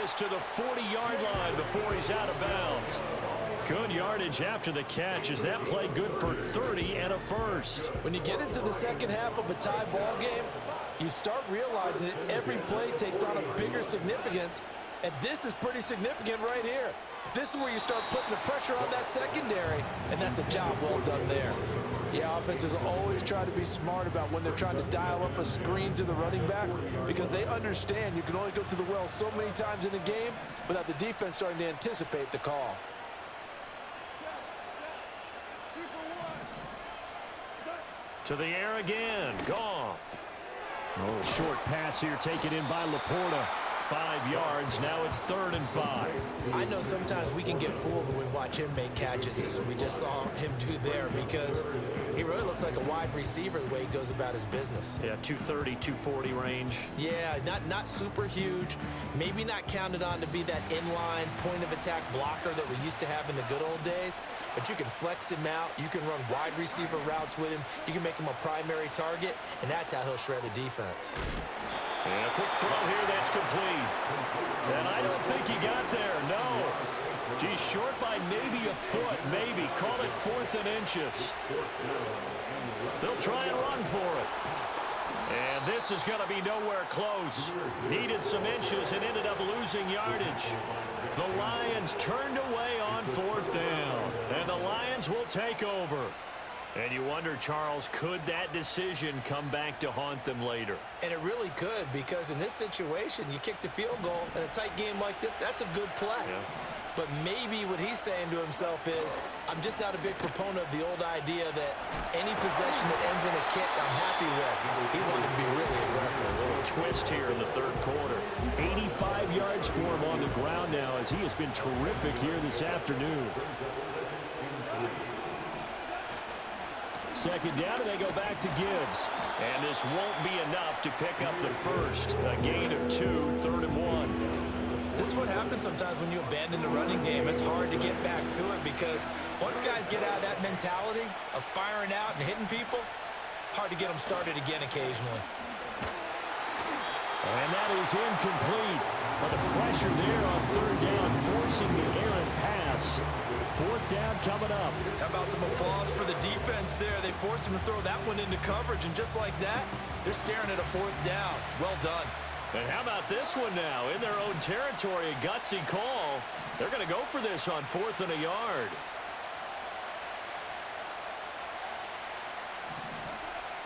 this to the 40-yard line before he's out of bounds. Good yardage after the catch. Is that play good for 30 and a first? When you get into the second half of a tie ball game, you start realizing that every play takes on a bigger significance, and this is pretty significant right here. This is where you start putting the pressure on that secondary, and that's a job well done there. Yeah, offenses always try to be smart about when they're trying to dial up a screen to the running back because they understand you can only go to the well so many times in the game without the defense starting to anticipate the call. To the air again, Goff. Oh, short pass here taken in by Laporta. 5 yards, now it's 3rd and 5. I know sometimes we can get fooled when we watch him make catches, as we just saw him do there, because he really looks like a wide receiver the way he goes about his business. Yeah, 230, 240 range. Yeah, not super huge, maybe not counted on to be that inline point-of-attack blocker that we used to have in the good old days, but you can flex him out, you can run wide receiver routes with him, you can make him a primary target, and that's how he'll shred a defense. And a quick throw here that's complete. And I don't think he got there, no. Geez, short by maybe a foot, maybe. Call it 4th and inches. They'll try and run for it. And this is going to be nowhere close. Needed some inches and ended up losing yardage. The Lions turned away on 4th down. And the Lions will take over. And you wonder, Charles, could that decision come back to haunt them later? And it really could, because in this situation, you kick the field goal in a tight game like this, that's a good play. Yeah. But maybe what he's saying to himself is, I'm just not a big proponent of the old idea that any possession that ends in a kick, I'm happy with. He wanted to be really aggressive. A little twist here in the 3rd quarter. 85 yards for him on the ground now, as he has been terrific here this afternoon. 2nd down, and they go back to Gibbs. And this won't be enough to pick up the first. A gain of 2, 3rd and 1. This is what happens sometimes when you abandon the running game. It's hard to get back to it because once guys get out of that mentality of firing out and hitting people, hard to get them started again occasionally. And that is incomplete. But the pressure there on 3rd down, forcing the errant pass. 4th down coming up. How about some applause for the defense there? They forced him to throw that one into coverage, and just like that, they're staring at a 4th down. Well done. And how about this one now? In their own territory, a gutsy call. They're going to go for this on 4th and a yard.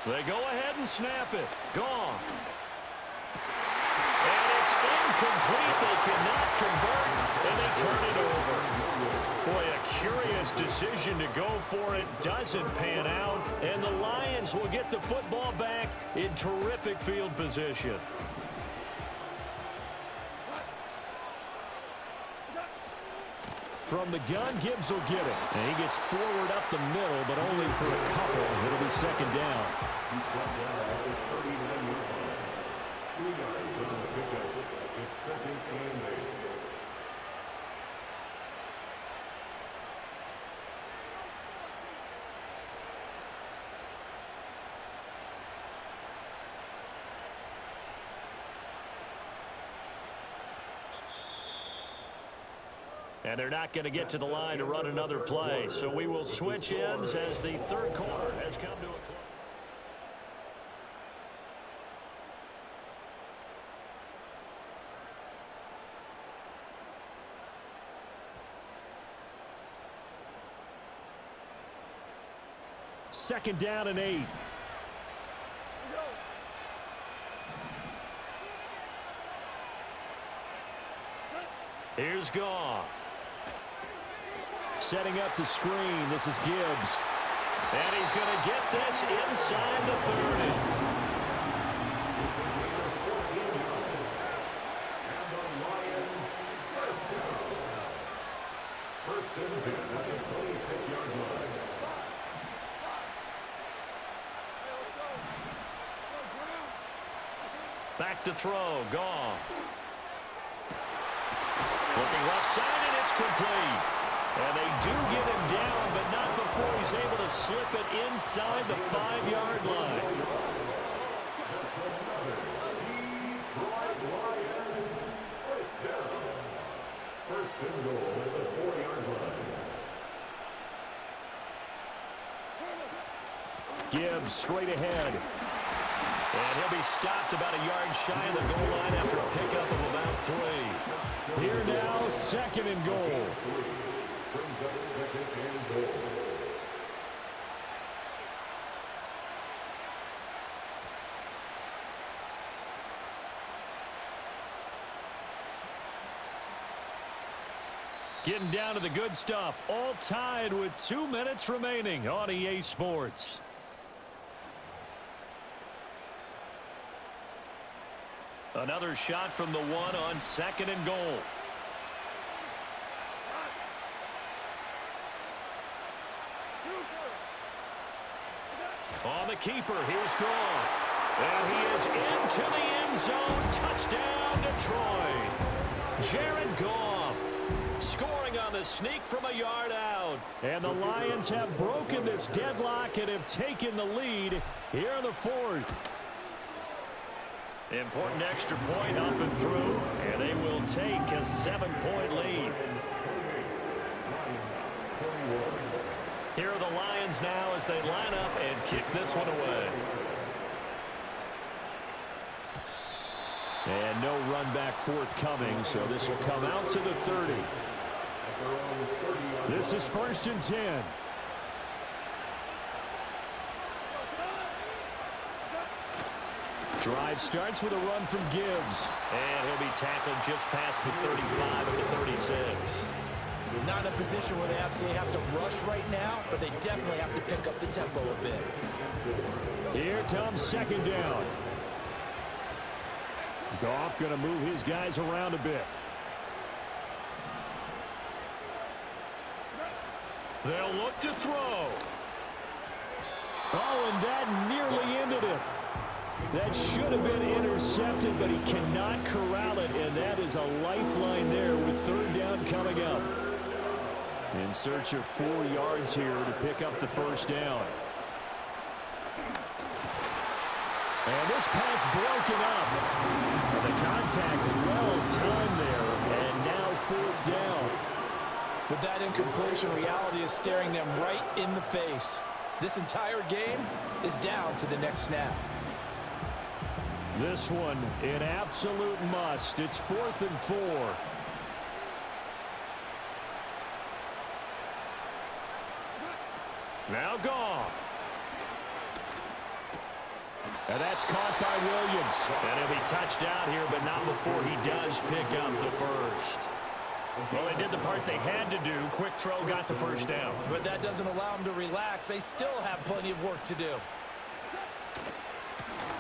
They go ahead and snap it. Gone. And it's incomplete. They cannot convert, and they turn it over. Boy, a curious decision to go for it. Doesn't pan out, and the Lions will get the football back in terrific field position. From the gun, Gibbs will get it. And he gets forward up the middle, but only for a couple. It'll be 2nd down. And they're not going to get to the line to run another play. So we will switch ends as the 3rd quarter has come to a close. Second down and 8. Here's Goff. Setting up the screen. This is Gibbs. And he's going to get this inside the 30. Back to throw. Goff. Looking left side, and it's complete. And they do get him down, but not before he's able to slip it inside the 5-yard line. Gibbs straight ahead. And he'll be stopped about a yard shy of the goal line after a pickup of about 3. Here now, 2nd and goal. Getting down to the good stuff. All tied with 2 minutes remaining on EA Sports. Another shot from the 1 on 2nd and goal. On the keeper, here's Goff. And he is into the end zone. Touchdown, Detroit. Jared Goff scoring on the sneak from a yard out. And the Lions have broken this deadlock and have taken the lead here in the 4th. Important extra point up and through, and they will take a 7-point lead. Here are the Lions now as they line up and kick this one away. And no run back forthcoming, so this will come out to the 30. This is 1st and 10. Drive starts with a run from Gibbs. And he'll be tackled just past the 35 at the 36. Not in a position where they absolutely have to rush right now, but they definitely have to pick up the tempo a bit. Here comes 2nd down. Goff going to move his guys around a bit. They'll look to throw. Oh, and that nearly ended it. That should have been intercepted, but he cannot corral it, and that is a lifeline there with 3rd down coming up. In search of 4 yards here to pick up the 1st down. And this pass broken up. The contact well timed there, and now 4th down. With that incompletion, reality is staring them right in the face. This entire game is down to the next snap. This one an absolute must. It's 4th and 4. Now Goff. And that's caught by Williams. And he'll be touched out here, but not before he does pick up the 1st. Well, they did the part they had to do. Quick throw got the 1st down. But that doesn't allow them to relax. They still have plenty of work to do.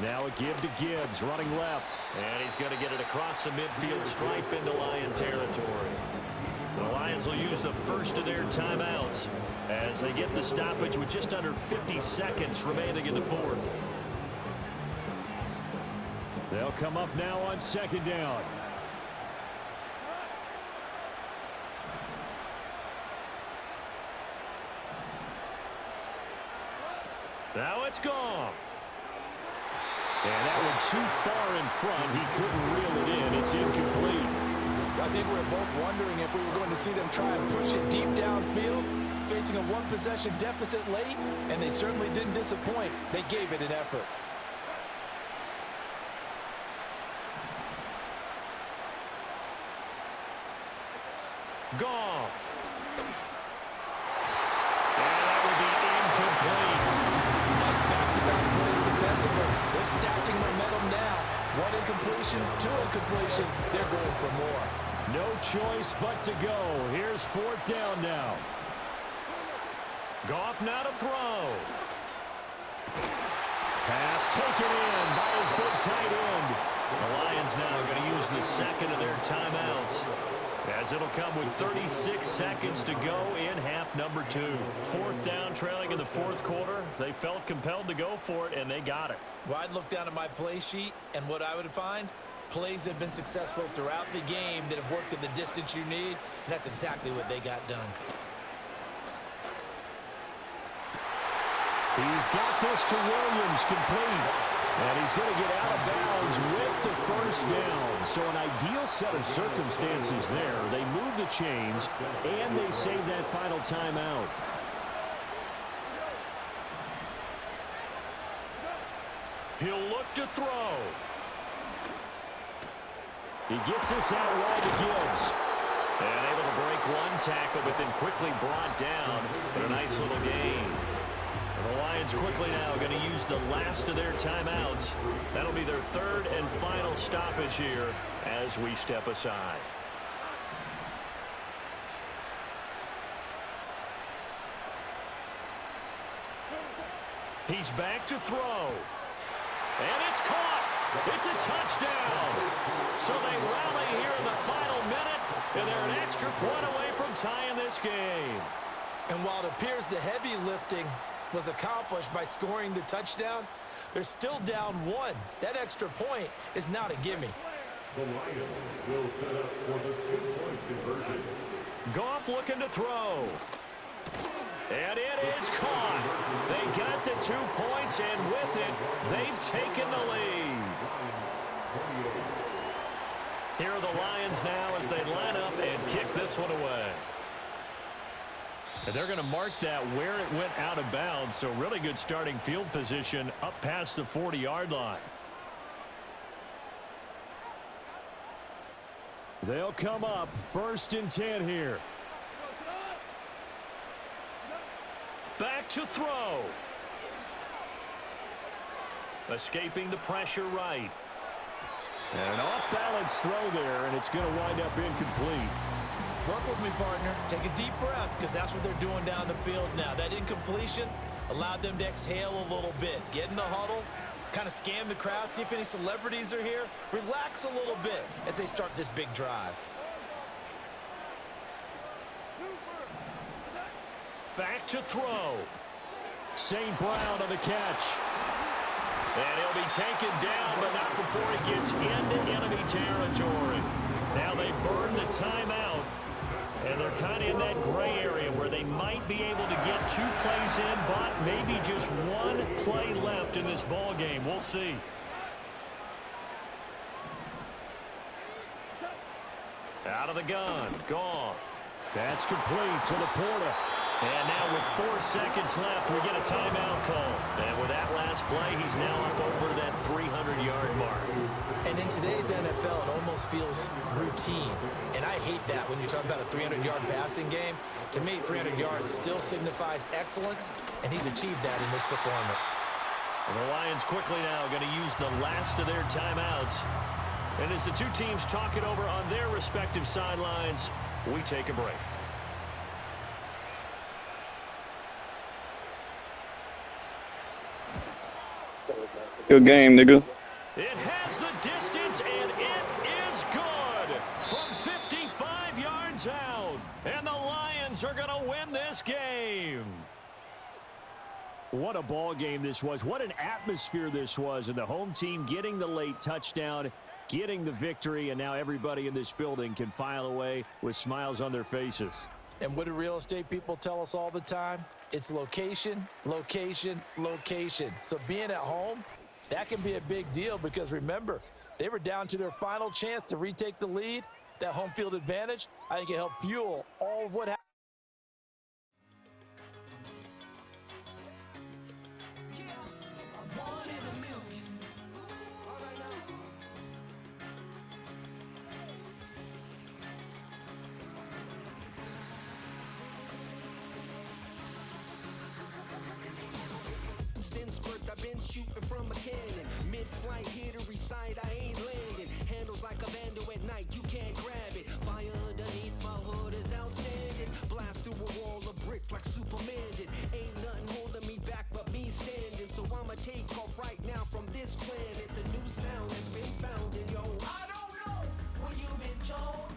Now a give to Gibbs, running left. And he's going to get it across the midfield stripe into Lion territory. The Lions will use the first of their timeouts as they get the stoppage with just under 50 seconds remaining in the 4th. They'll come up now on 2nd down. Now it's Goff. And that one too far in front. He couldn't reel it in. It's incomplete. I think we were both wondering if we were going to see them try and push it deep downfield, facing a 1-possession deficit late, and they certainly didn't disappoint. They gave it an effort. Goff. And that will be incomplete. Nice back-to-back plays defensively. They're stacking momentum now. 1 incompletion, 2 incompletion. They're going for more. No choice but to go. Here's 4th down now. Goff now to throw. Pass taken in by his big tight end. The Lions now are going to use the 2nd of their timeouts, as it'll come with 36 seconds to go in half number 2. 4th down, trailing in the 4th quarter. They felt compelled to go for it, and they got it. Well, I'd look down at my play sheet, and what I would find, plays have been successful throughout the game that have worked at the distance you need, and that's exactly what they got done. He's got this to Williams, complete. And he's going to get out of bounds with the first down. So an ideal set of circumstances there. They move the chains, and they save that final timeout. He'll look to throw. He gets this out wide to Gibbs. And able to break one tackle, but then quickly brought down for a nice little gain. And the Lions quickly now going to use the last of their timeouts. That'll be their third and final stoppage here as we step aside. He's back to throw. And it's caught. It's a touchdown. So they rally here in the final minute, and they're an extra point away from tying this game. And while it appears the heavy lifting was accomplished by scoring the touchdown, they're still down one. That extra point is not a gimme. The Lions will set up for the two-point conversion. Goff looking to throw. And it is caught. They got the 2 points, and with it, they've taken the lead. Here are the Lions now as they line up and kick this one away. And they're going to mark that where it went out of bounds, so really good starting field position up past the 40-yard line. They'll come up 1st and 10 here. Back to throw. Escaping the pressure right. And an off-balance throw there, and it's going to wind up incomplete. Work with me, partner. Take a deep breath, because that's what they're doing down the field now. That incompletion allowed them to exhale a little bit. Get in the huddle, kind of scan the crowd, see if any celebrities are here. Relax a little bit as they start this big drive. Back to throw. St. Brown on the catch. And he'll be taken down, but not before he gets into enemy territory. Now they burn the timeout, and they're kind of in that gray area where they might be able to get 2 plays in, but maybe just 1 play left in this ball game. We'll see. Out of the gun, Goff. That's complete to Laporta. And now with 4 seconds left, we get a timeout call. And with that last play, he's now up over that 300-yard mark. And in today's NFL, it almost feels routine. And I hate that when you talk about a 300-yard passing game. To me, 300 yards still signifies excellence, and he's achieved that in this performance. And the Lions quickly now going to use the last of their timeouts. And as the two teams talk it over on their respective sidelines, we take a break. Good game, nigga. It has the distance, and it is good from 55 yards out. And the Lions are going to win this game. What a ball game this was. What an atmosphere this was. And the home team getting the late touchdown, getting the victory, and now everybody in this building can file away with smiles on their faces. And what do real estate people tell us all the time? It's location, location, location. So being at home, that can be a big deal because, remember, they were down to their final chance to retake the lead. That home field advantage, I think it helped fuel all of what happened. Since birth, I've been shooting from a cannon. Mid-flight, here to recite, I ain't landing. Handles like a vandal at night, you can't grab it. Fire underneath my hood is outstanding. Blast through a wall of bricks like Superman did. Ain't nothing holding me back but me standing. So I'ma take off right now from this planet. The new sound has been found, and yo, I don't know where you've been told.